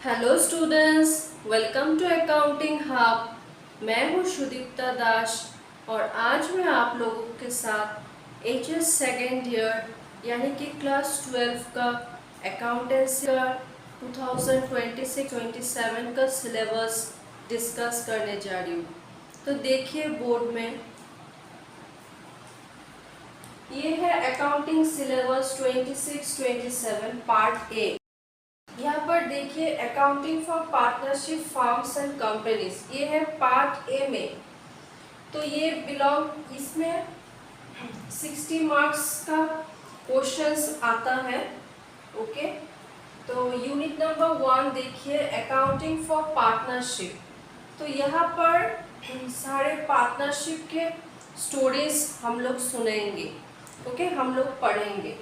Hello students, welcome to accounting hub. मैं हूँ सुदीप्ता दास और आज मैं आप लोगों के साथ एचएस सेकेंड ईयर यानी कि क्लास 12 का अकाउंटेंसी का 2026-27 का सिलेबस डिस्कस करने जा रही हूँ। तो देखिए बोर्ड में ये है अकाउंटिंग सिलेबस 26-27 पार्ट ए। यहाँ पर देखिए accounting for partnership firms and companies, ये है पार्ट ए में। तो ये बिलोंग इसमें 60 मार्क्स का क्वेश्चंस आता है। ओके, तो यूनिट नंबर 1 देखिए अकाउंटिंग फॉर पार्टनरशिप। तो यहाँ पर सारे पार्टनरशिप के स्टोरीज हम लोग सुनेंगे। ओके, हम लोग पढ़ेंगे।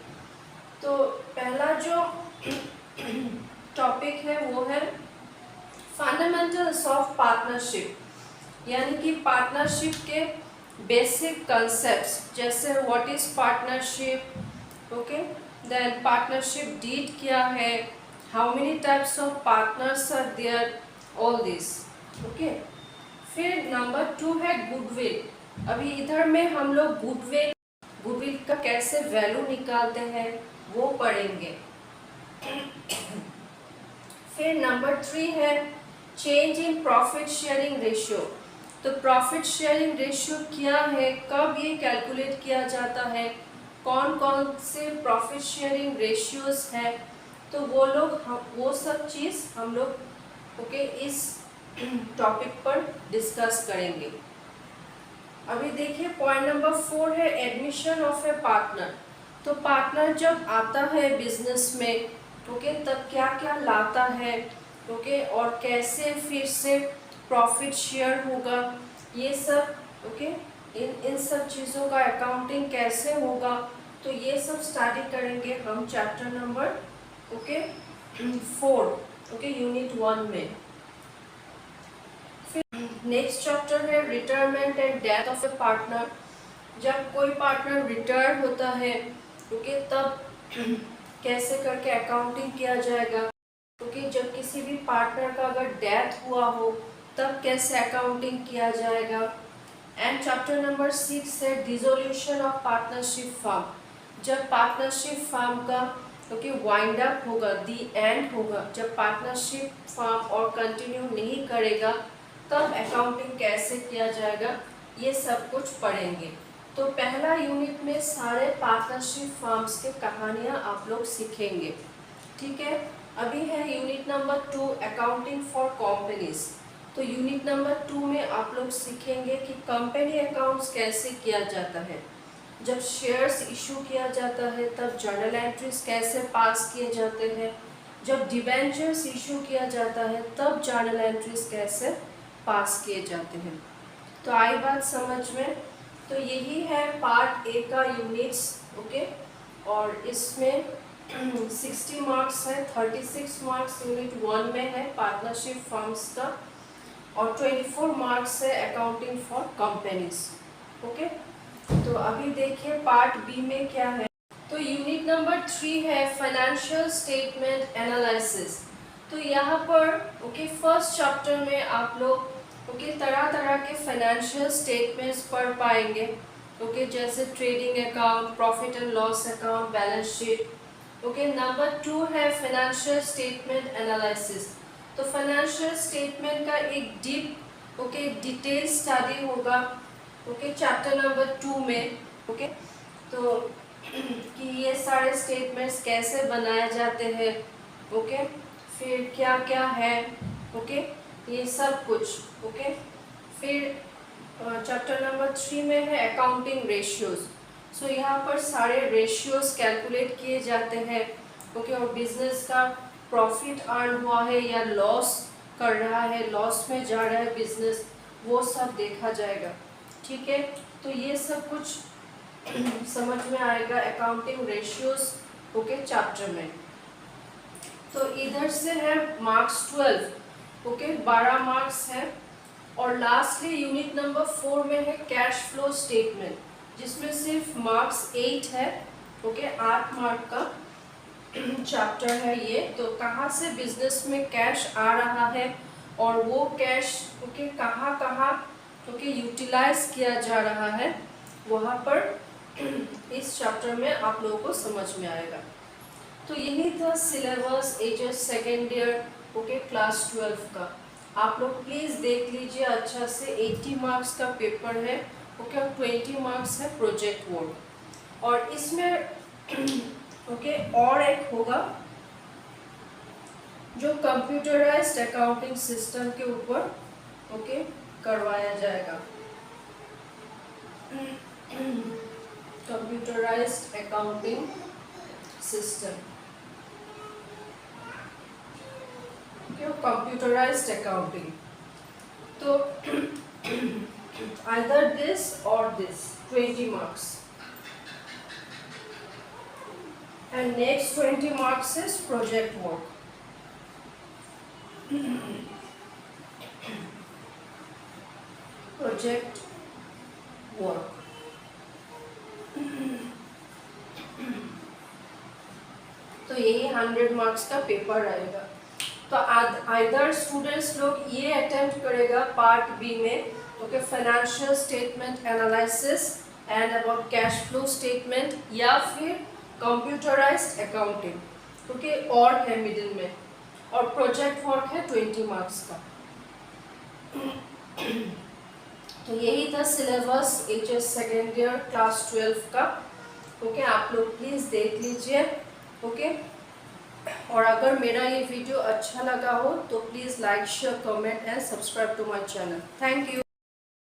तो पहला जो टॉपिक है वो है फंडामेंटल्स ऑफ पार्टनरशिप, यानी कि पार्टनरशिप के बेसिक कंसेप्ट्स, जैसे what is partnership, okay, then partnership deed क्या है, how many types of partners are there, all this. Okay, फिर नंबर 2 है गुडविल। अभी इधर में हम लोग गुडविल का कैसे वैल्यू निकालते हैं वो पढ़ेंगे। फिर नंबर 3 है change in profit sharing ratio. तो प्रॉफिट शेयरिंग रेशियो क्या है, कब ये कैलकुलेट किया जाता है, कौन कौन से प्रॉफिट शेयरिंग रेशियोज है, तो वो सब चीज़ हम लोग ओके इस टॉपिक पर डिस्कस करेंगे। अभी देखिए पॉइंट नंबर 4 है एडमिशन ऑफ ए पार्टनर। तो पार्टनर जब आता है बिजनेस में, ओके, तब क्या क्या लाता है, ओके, और कैसे फिर से प्रॉफिट शेयर होगा, ये सब, ओके, इन सब चीज़ों का अकाउंटिंग कैसे होगा, तो ये सब स्टडी करेंगे हम chapter number okay 4, okay, unit 1 में। नेक्स्ट चैप्टर है retirement and death of A partner. जब कोई पार्टनर रिटायर होता है, ओके, तब कैसे करके अकाउंटिंग किया जाएगा, क्योंकि जब किसी भी पार्टनर का अगर डेथ हुआ हो तब कैसे अकाउंटिंग किया जाएगा। एंड चैप्टर नंबर 6 है डिसोल्यूशन ऑफ पार्टनरशिप फर्म। जब पार्टनरशिप फर्म का ओके वाइंड अप होगा, दी एंड होगा, जब पार्टनरशिप फर्म और कंटिन्यू नहीं करेगा तब अकाउंटिंग कैसे किया जाएगा, ये सब कुछ पढ़ेंगे। तो पहला यूनिट में सारे पार्टनरशिप फर्म्स के कहानियाँ आप लोग सीखेंगे, ठीक है। अभी है unit number 2 accounting for companies. तो यूनिट नंबर 2 में आप लोग सीखेंगे कि कंपनी अकाउंट्स कैसे किया जाता है, जब शेयर्स इशू किया जाता है तब जर्नल एंट्रीज कैसे पास किए जाते हैं, जब डिबेंचर्स इशू किया जाता है तब जर्नल एंट्रीज कैसे पास किए जाते हैं। तो आई बात समझ में। तो यही है पार्ट ए का यूनिट्स, ओके, और इसमें 60 मार्क्स है, 36 मार्क्स यूनिट 1 में है पार्टनरशिप फर्म्स का, और 24 मार्क्स है अकाउंटिंग फॉर कंपनीज, ओके। तो अभी देखिए पार्ट बी में क्या है। तो यूनिट नंबर 3 है फाइनेंशियल स्टेटमेंट एनालिसिस। तो यहाँ पर ओके फर्स्ट चैप्टर में आप लोग ओके तरह तरह के फाइनेंशियल स्टेटमेंट्स पढ़ पाएंगे, ओके, जैसे trading account, profit and loss account, balance sheet. Okay, number 2 है फाइनेंशियल स्टेटमेंट एनालिसिस। तो फाइनेंशियल स्टेटमेंट का एक डीप ओके डिटेल स्टडी होगा, ओके, चैप्टर नंबर 2 में, ओके। तो कि ये सारे स्टेटमेंट्स कैसे बनाए जाते हैं, ओके, फिर क्या क्या है, ओके, ये सब कुछ, ओके। फिर चैप्टर नंबर 3 में है अकाउंटिंग रेशियोज। सो यहाँ पर सारे रेशियोज कैलकुलेट किए जाते हैं, ओके, और बिजनेस का प्रॉफिट अर्न हुआ है या लॉस कर रहा है, लॉस में जा रहा है बिजनेस, वो सब देखा जाएगा, ठीक है। तो ये सब कुछ समझ में आएगा अकाउंटिंग रेशियोज, ओके, चैप्टर में। तो इधर से है मार्क्स 12, ओके, 12 मार्क्स है। और लास्टली यूनिट नंबर 4 में है कैश फ्लो स्टेटमेंट, जिसमें सिर्फ मार्क्स 8 है, ओके, 8 मार्क का। चैप्टर है ये। तो कहाँ से बिजनेस में कैश आ रहा है और वो कैश ओके कहाँ कहाँ ओके यूटिलाइज किया जा रहा है, वहाँ पर इस चैप्टर में आप लोगों को समझ में आएगा। तो यही था syllabus HS second year okay class 12 का। आप लोग प्लीज़ देख लीजिए अच्छा से। 80 मार्क्स का पेपर है ओके, और 20 मार्क्स है प्रोजेक्ट वर्क। और इसमें ओके और एक होगा जो कंप्यूटराइज्ड अकाउंटिंग सिस्टम के ऊपर ओके करवाया जाएगा। Computerised accounting system, computerised accounting. तो either this or this 20 marks, and next 20 marks is project work। project work तो यही 100 मार्क्स का पेपर रहेगा। तो आइदर स्टूडेंट्स लोग ये अटेम्प्ट करेगा पार्ट बी में okay financial statement analysis and about cash flow statement, या फिर कंप्यूटराइज्ड अकाउंटिंग ओके और है मिडिल में, और प्रोजेक्ट वर्क है 20 मार्क्स का। तो यही था syllabus HS second year class 12 का ओके। आप लोग प्लीज़ देख लीजिए ओके। और अगर मेरा ये वीडियो अच्छा लगा हो तो please like share comment and subscribe to my channel. Thank you.